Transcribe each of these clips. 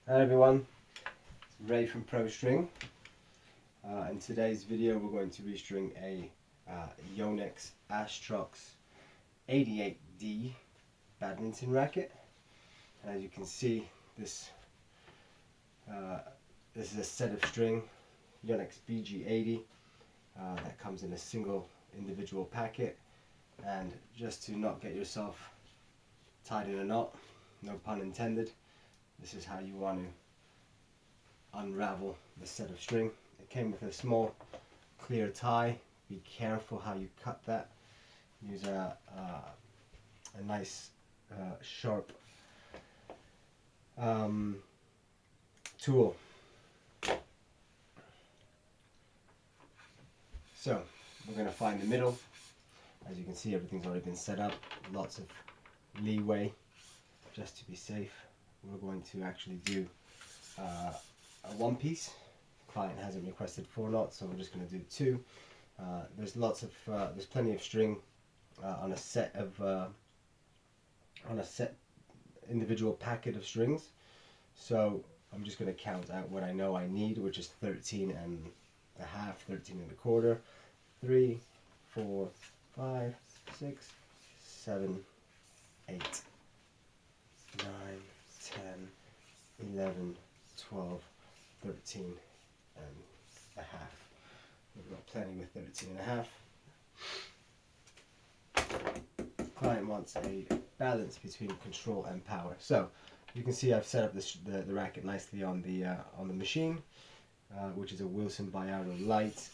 Hi everyone, it's Ray from Pro String. In today's video we're going to restring a Yonex Astrox 88D badminton racket. And as you can see, this is a set of string, Yonex BG80, that comes in a single individual packet. And just to not get yourself tied in a knot, no pun intended, this is how you want to unravel the set of string. It came with a small clear tie. Be careful how you cut that. Use a nice sharp tool. So we're going to find the middle. As you can see, everything's already been set up. Lots of leeway just to be safe. We're going to actually do a one piece. The client hasn't requested 4 knots, so we're just going to do 2. There's plenty of string on a set individual packet of strings. So I'm just going to count out what I know I need, which is 13 and a half, 13 and a quarter, 3, 4, 5, 6, 7, 8, 9, 10, 11, 12, 13 and a half. We've got plenty with 13 and a half. Client wants a balance between control and power. So you can see I've set up the racket nicely on the machine, which is a Wilson Biauto Light.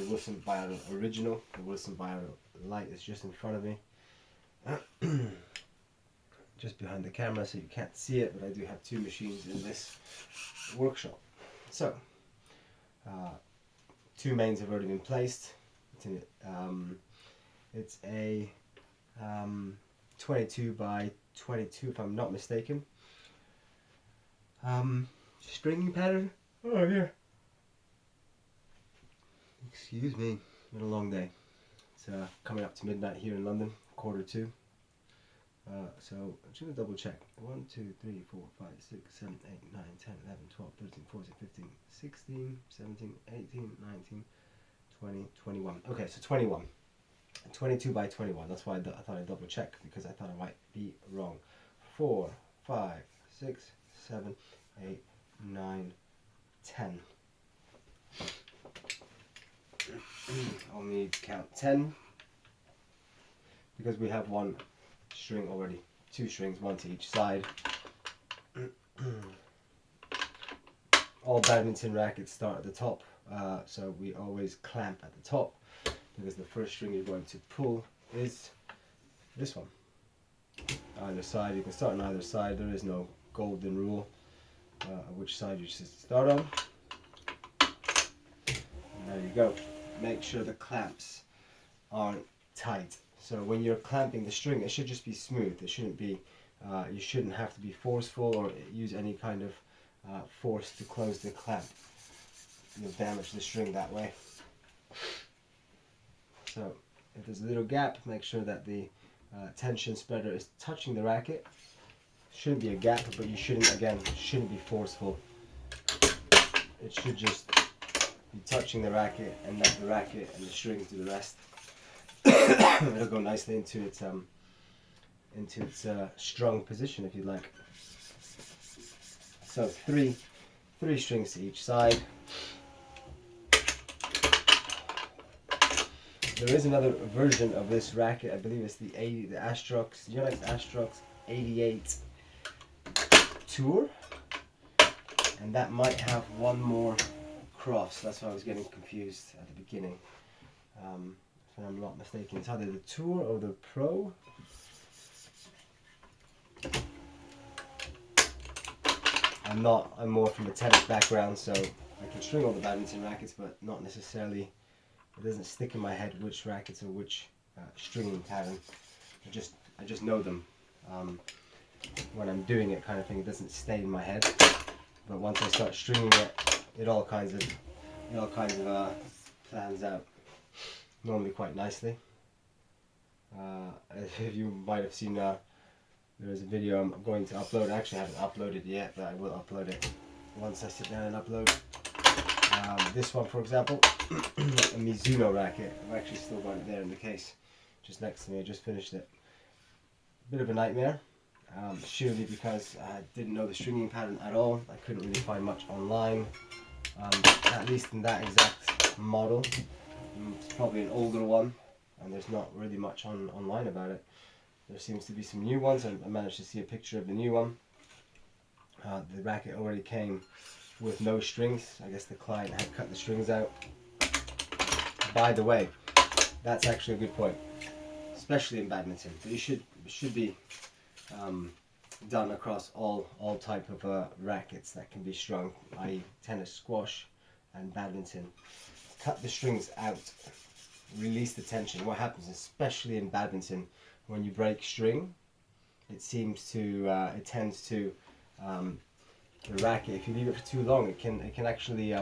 Wilson Biauto Original. The Wilson Biauto Light is just in front of me. Just behind the camera, so you can't see it, but I do have 2 machines in this workshop. So 2 mains have already been placed. It's a 22 by 22, if I'm not mistaken. Stringing pattern. Oh yeah. Excuse me. Been a long day. It's coming up to midnight here in London, 1:45. So I'm just going to double check. 1, 2, 3, 4, 5, 6, 7, 8, 9, 10, 11, 12, 13, 14, 15, 16, 17, 18, 19, 20, 21. Okay, so 21. 22 by 21. That's why I thought I'd double check, because I thought I might be wrong. 4, 5, 6, 7, 8, 9, 10. I'll need to count 10 because we have 1 string already, 2 strings, 1 to each side. All badminton rackets start at the top, so we always clamp at the top, because the first string you're going to pull is this one. Either side, you can start on either side. There is no golden rule which side you should start on. And there you go. Make sure the clamps aren't tight. So when you're clamping the string, it should just be smooth. It shouldn't be, you shouldn't have to be forceful or use any kind of force to close the clamp. You'll damage the string that way. So if there's a little gap, make sure that the tension spreader is touching the racket. Shouldn't be a gap, but you shouldn't be forceful. It should just be touching the racket, and let the racket and the strings do the rest. It'll go nicely into its strung position, if you like. So three strings to each side. There is another version of this racket. I believe it's the Astrox, Yonex Astrox 88 Tour, and that might have 1 more cross. That's why I was getting confused at the beginning. If I'm not mistaken, it's either the Tour or the Pro. I'm more from a tennis background, so I can string all the badminton rackets, but not necessarily, it doesn't stick in my head which rackets are which stringing pattern. I just know them when I'm doing it, kind of thing. It doesn't stay in my head, but once I start stringing it, it all kinds of plans out, normally quite nicely. If you might have seen there is a video I'm going to upload. Actually, I haven't uploaded it yet, but I will upload it once I sit down and upload. This one, for example, a Mizuno racket. I've actually still got it there in the case, just next to me. I just finished it. Bit of a nightmare, surely because I didn't know the stringing pattern at all. I couldn't really find much online, at least in that exact model. It's probably an older one, and there's not really much online about it. There seems to be some new ones, and I managed to see a picture of the new one. The racket already came with no strings. I guess the client had cut the strings out. By the way, that's actually a good point, especially in badminton. But it should be done across all type of rackets that can be strung, i.e. tennis, squash, and badminton. Cut the strings out, release the tension. What happens, especially in badminton, when you break string, it seems to, it tends to, the racket, if you leave it for too long, it can actually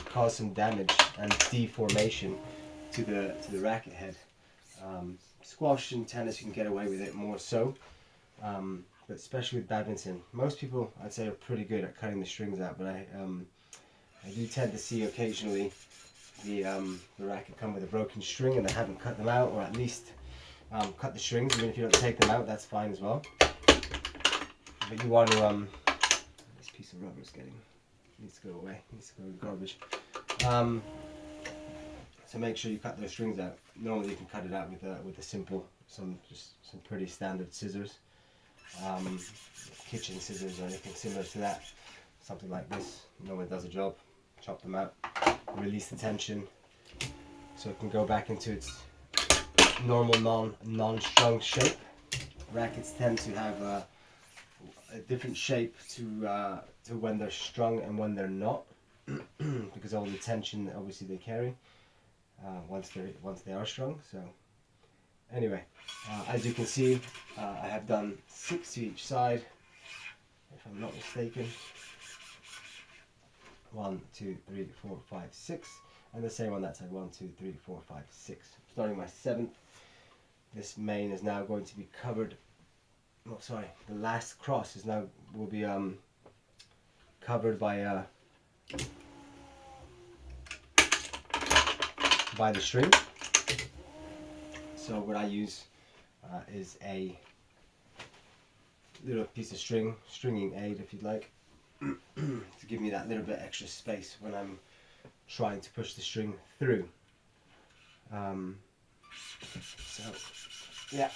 cause some damage and deformation to the racket head. Squash and tennis, you can get away with it more so, but especially with badminton, most people, I'd say, are pretty good at cutting the strings out. But I do tend to see occasionally the racket come with a broken string and they haven't cut them out, or at least cut the strings. Even if you don't take them out, that's fine as well. But you want to this piece of rubber is needs to go away, needs to go in the garbage. So make sure you cut those strings out. Normally you can cut it out with a simple, some pretty standard scissors, kitchen scissors or anything similar to that. Something like this normally does a job. Chop them out, release the tension, so it can go back into its normal non-strung shape. Rackets tend to have a different shape to when they're strung and when they're not, because all the tension obviously they carry once they are strung. So anyway, as you can see, I have done 6 to each side, if I'm not mistaken. 1, 2, 3, 4, 5, 6, and the same on that side. 1, 2, 3, 4, 5, 6. Starting my 7th. This main is now going to be covered. Oh, sorry. The last cross will be covered by the string. So what I use is a little piece of stringing aid, if you'd like, to give me that little bit extra space when I'm trying to push the string through. So yeah,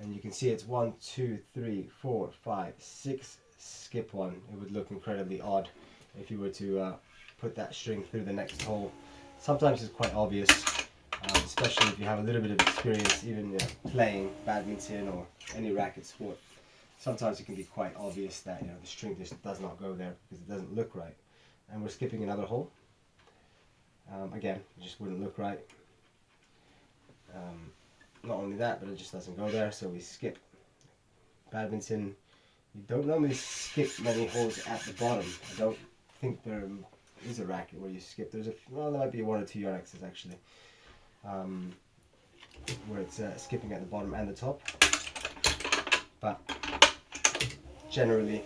and you can see it's 1, 2, 3, 4, 5, 6. Skip one. It would look incredibly odd if you were to put that string through the next hole. Sometimes it's quite obvious, especially if you have a little bit of experience, even playing badminton or any racket sport. Sometimes it can be quite obvious that the string just does not go there because it doesn't look right. And we're skipping another hole. Again, it just wouldn't look right. Not only that, but it just doesn't go there, so we skip. Badminton, you don't normally skip many holes at the bottom. I don't think there is a racket where you skip. Well, there might be 1 or 2 Yonexes actually, where it's skipping at the bottom and the top. But generally,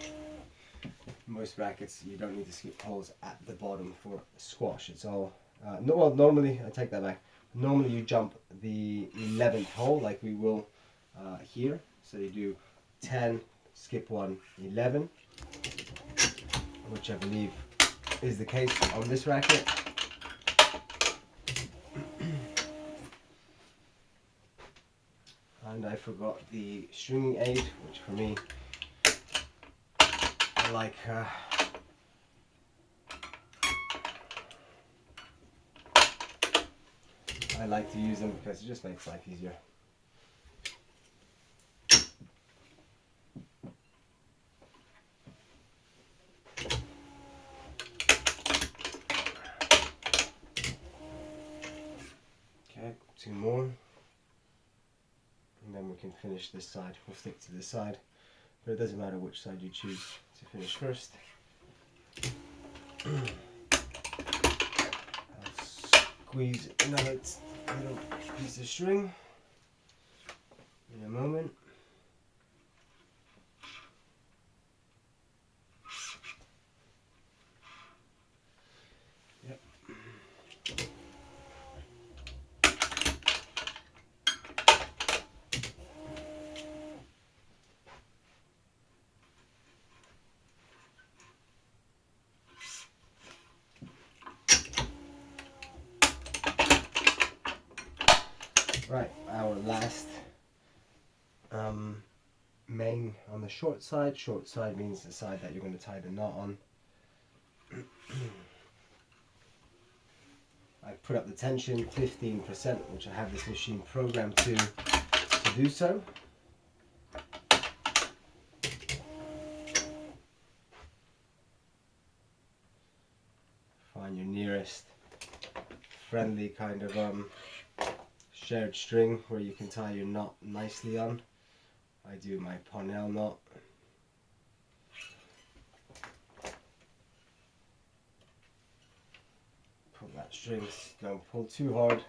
most rackets, you don't need to skip holes at the bottom for squash. It's all well, normally, I take that back. Normally you jump the 11th hole like we will here. So you do 10, skip 1, 11, which I believe is the case on this racket. And I forgot the stringing aid, which for me, I like to use them because it just makes life easier. Okay, 2 more. And then we can finish this side. We'll stick to this side, but it doesn't matter which side you choose to finish first. I'll squeeze another little piece of string in a moment. the short side. Short side means the side that you're going to tie the knot on. I put up the tension 15%, which I have this machine programmed to do so. Find your nearest friendly kind of shared string where you can tie your knot nicely on. I do my Parnell knot. Pull that string, don't pull too hard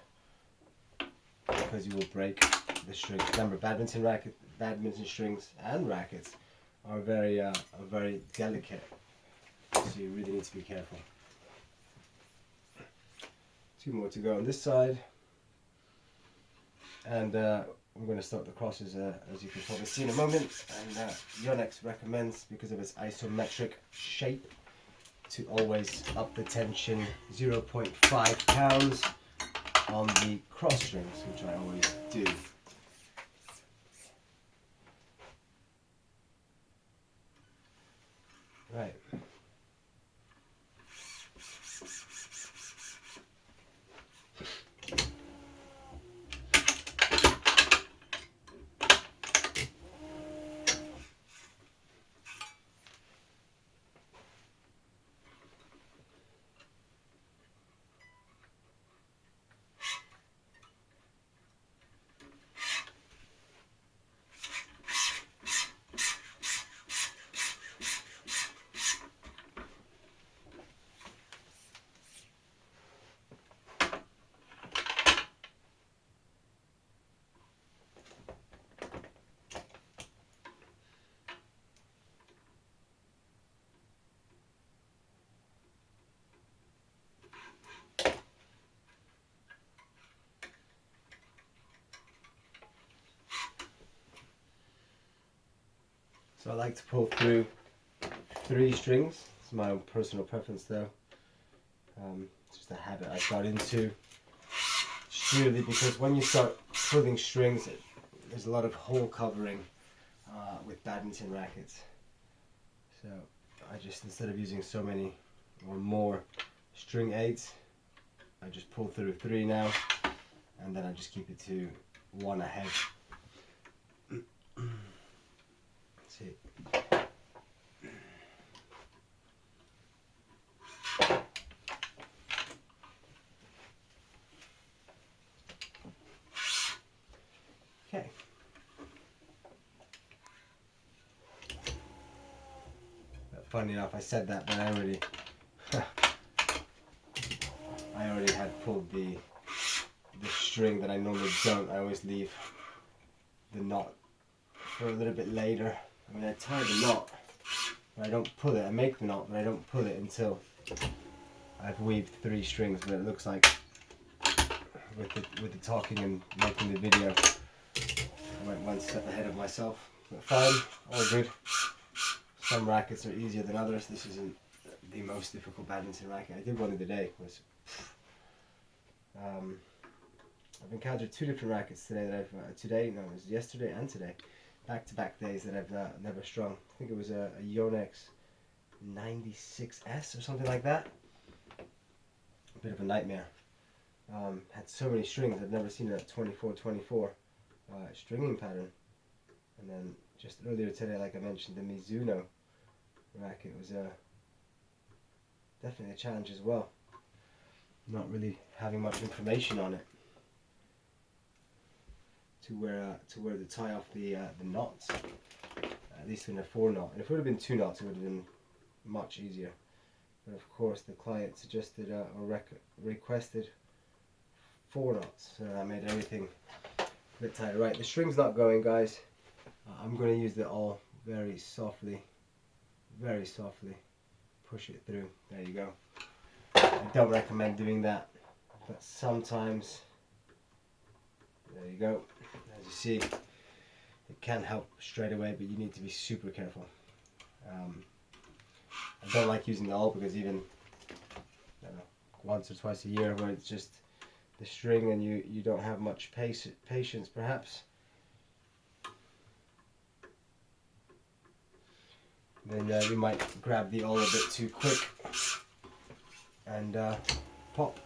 because you will break the strings. Remember, badminton strings and rackets are very delicate, so you really need to be careful. 2 more to go on this side, and we're going to start the crosses as you can probably see in a moment. And Yonex recommends, because of its isometric shape, to always up the tension 0.5 pounds on the cross strings, which I always do. Right. So I like to pull through 3 strings. It's my own personal preference though. It's just a habit I got into. Surely because when you start pulling strings, there's a lot of hole covering with badminton rackets. So I just, instead of using so many or more string aids, I just pull through 3 now, and then I just keep it to 1 ahead. See. Okay. But funny enough, I said that, but I already had pulled the string that I normally don't. I always leave the knot for a little bit later. I mean, I tie the knot, but I don't pull it. I make the knot, but I don't pull it until I've weaved 3 strings. But it looks like with the talking and making the video, I went 1 step ahead of myself. But fine, all good. Some rackets are easier than others. This isn't the most difficult badminton racket. I did one the other day. I've encountered 2 different rackets today that it was yesterday and today, back-to-back days that I've never strung. I think it was a Yonex 96S or something like that. A bit of a nightmare. Had so many strings. I've never seen a 24-24 stringing pattern. And then just earlier today, like I mentioned, the Mizuno racket was definitely a challenge as well. Not really having much information on it to where to tie off the knots, at least in a 4 knot. And if it would have been 2 knots, it would have been much easier. But of course, the client suggested or requested 4 knots, so that made everything a bit tighter. Right, the string's not going, guys. I'm going to use the awl very softly, push it through. There you go. I don't recommend doing that, but sometimes, there you go. As you see, it can help straight away, but you need to be super careful. I don't like using the awl because even, I don't know, once or twice a year where it's just the string and you don't have much patience perhaps. then you might grab the awl a bit too quick and pop.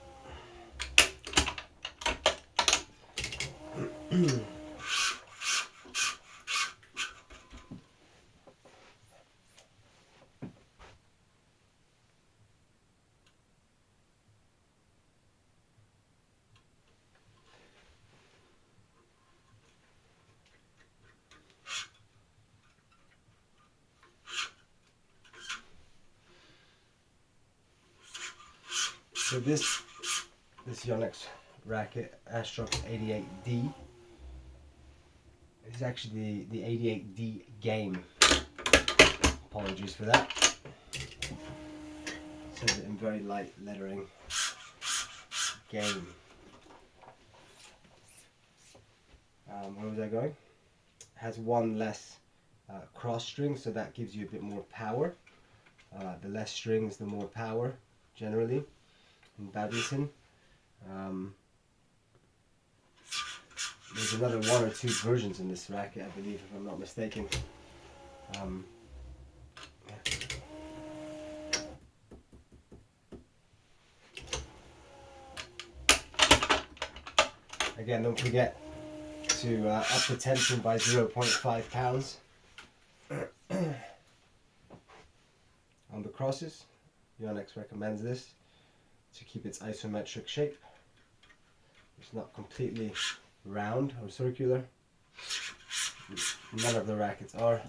So this Yonex Racquet Astrox 88D is actually the 88D game. Apologies for that. It says it in very light lettering. Game. Where was I going? It has one less cross string, so that gives you a bit more power. The less strings, the more power, generally, in badminton. There's another 1 or 2 versions in this racket, I believe, if I'm not mistaken. Again, don't forget to up the tension by 0.5 pounds on the crosses. Yonex recommends this to keep its isometric shape. It's not completely round or circular. None of the rackets are.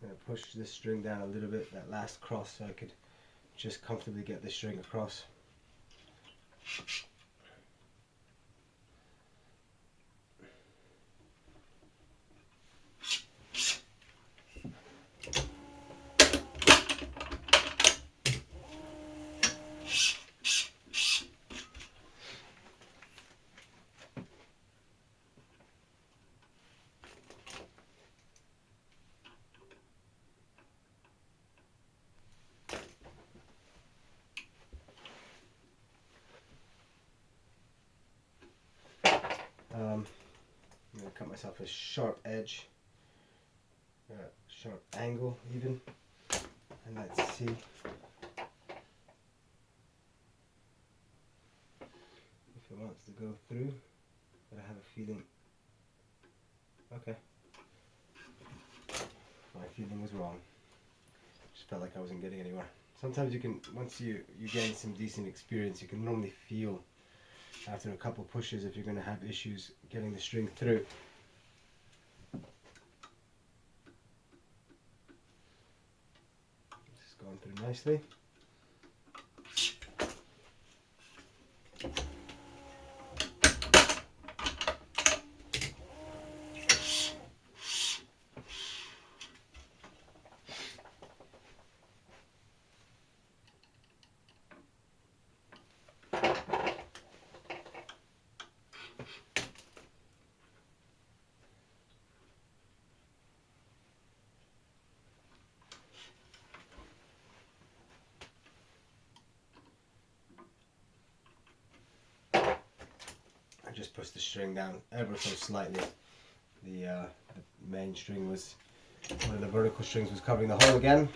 I'm going to push this string down a little bit, that last cross, so I could just comfortably get this string across. I'm going to cut myself a sharp edge, sharp angle even, and let's see. If it wants to go through, but I have a feeling, okay, my feeling was wrong. Just felt like I wasn't getting anywhere. Sometimes you can, once you gain some decent experience, you can normally feel after a couple pushes if you're going to have issues getting the string through. This is going through nicely. Just push the string down ever so slightly. The main string was, one of the vertical strings was covering the hole again.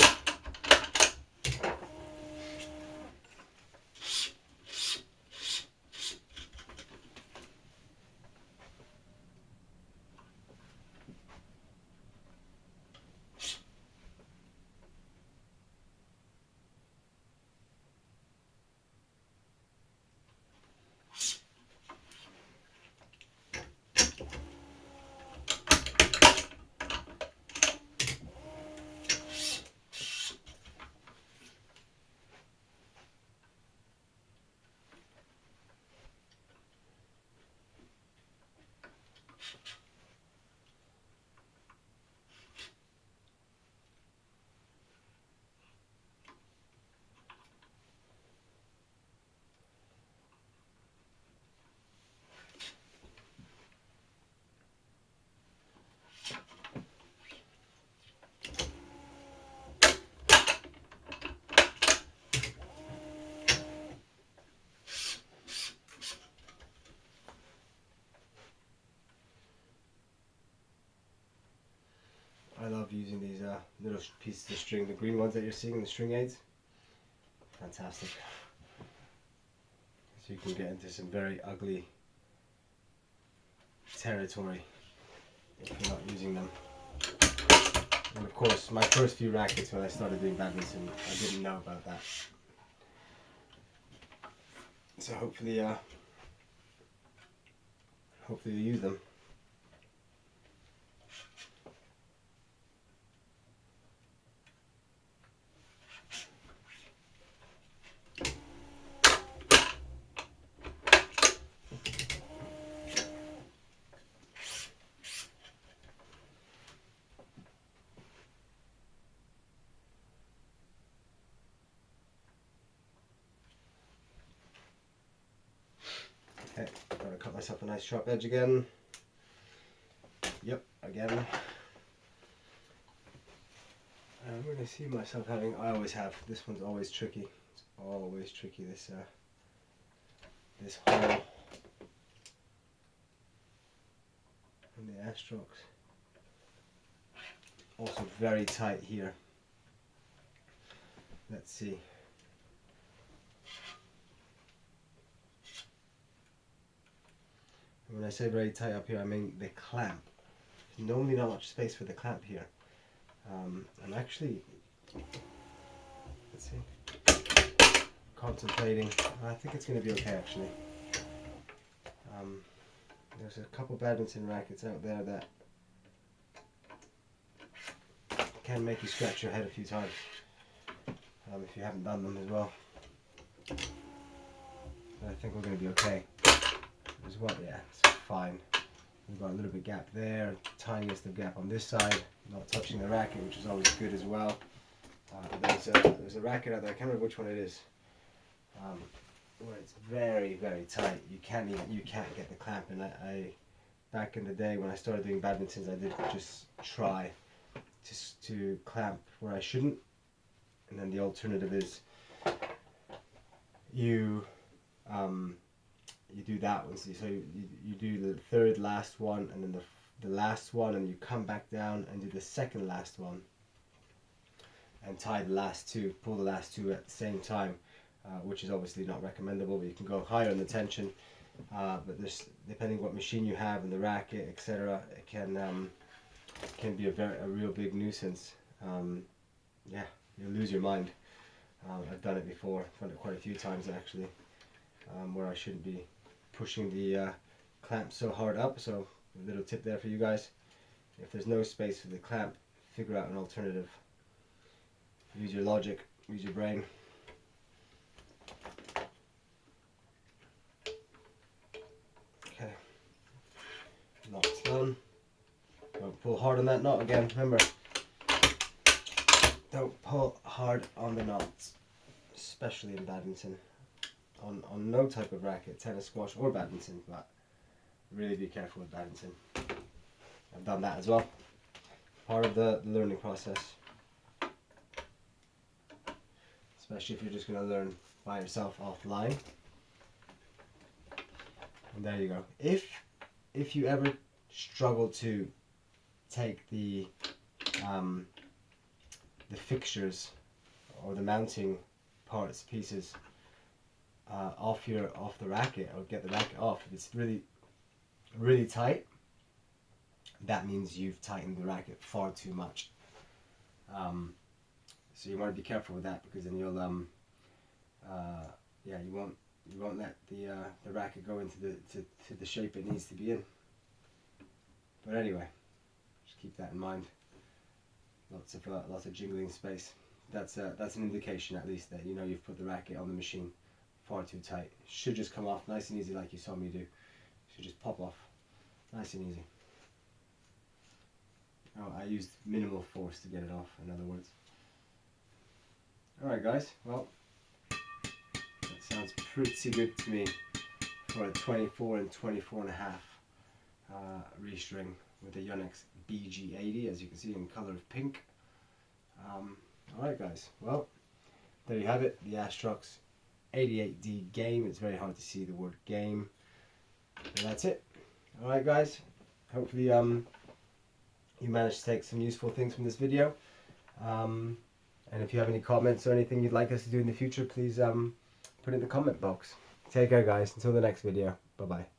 I love using these little pieces of string, the green ones that you're seeing in the string aids. Fantastic. So you can get into some very ugly territory if you're not using them. And of course, my first few rackets when I started doing badminton, I didn't know about that. So hopefully you use them. Okay, gotta cut myself a nice sharp edge again. Yep, again. I'm going to see myself having, I always have, this one's always tricky. It's always tricky, this hole in the Astrox. Also very tight here. Let's see. And when I say very tight up here, I mean the clamp. There's normally not much space for the clamp here. I'm actually, let's see, contemplating. I think it's going to be okay actually. There's a couple badminton rackets out there that can make you scratch your head a few times if you haven't done them as well. But I think we're going to be okay. As well, yeah, it's fine. We've got a little bit gap there, tiniest of gap on this side, not touching the racket, which is always good as well. There's a racket out there, I can't remember which one it is, where it's very, very tight. You can't get the clamp. And I back in the day when I started doing badmintons, I did just try to clamp where I shouldn't, and then the alternative is you you do that one. So you do the third last one, and then the last one, and you come back down and do the second last one, and tie the last two, pull the last two at the same time, which is obviously not recommendable, but you can go higher on the tension. But there's, depending what machine you have and the racket, etc., it can be a real big nuisance. Yeah, you'll lose your mind. I've done it before. I've done it quite a few times actually, where I shouldn't be pushing the clamp so hard up. So a little tip there for you guys: if there's no space for the clamp, figure out an alternative. Use your logic, use your brain. Okay, knot's done. Don't pull hard on that knot again, remember. Don't pull hard on the knots, especially in badminton. On no type of racket, tennis, squash or badminton, but really be careful with badminton. I've done that as well. Part of the learning process. Especially if you're just going to learn by yourself offline. And there you go. If you ever struggle to take the fixtures or the mounting parts, pieces off the racket, or get the racket off, if it's really tight, that means you've tightened the racket far too much. So you want to be careful with that, because then you'll yeah, you won't let the racket go into the shape it needs to be in. But anyway, just keep that in mind. Lots of jingling space. That's an indication, at least, that you know you've put the racket on the machine far too tight. Should just come off nice and easy, like you saw me do. Should just pop off, nice and easy. Oh, I used minimal force to get it off, in other words. Alright guys, well, that sounds pretty good to me for a 24 and 24 and a half restring with a Yonex BG80, as you can see, in color of pink. Alright guys, well, there you have it, the Astrox 88D game. It's very hard to see the word game. And that's it. Alright guys, hopefully you managed to take some useful things from this video. And if you have any comments or anything you'd like us to do in the future, please put it in the comment box. Take care guys, until the next video. Bye bye.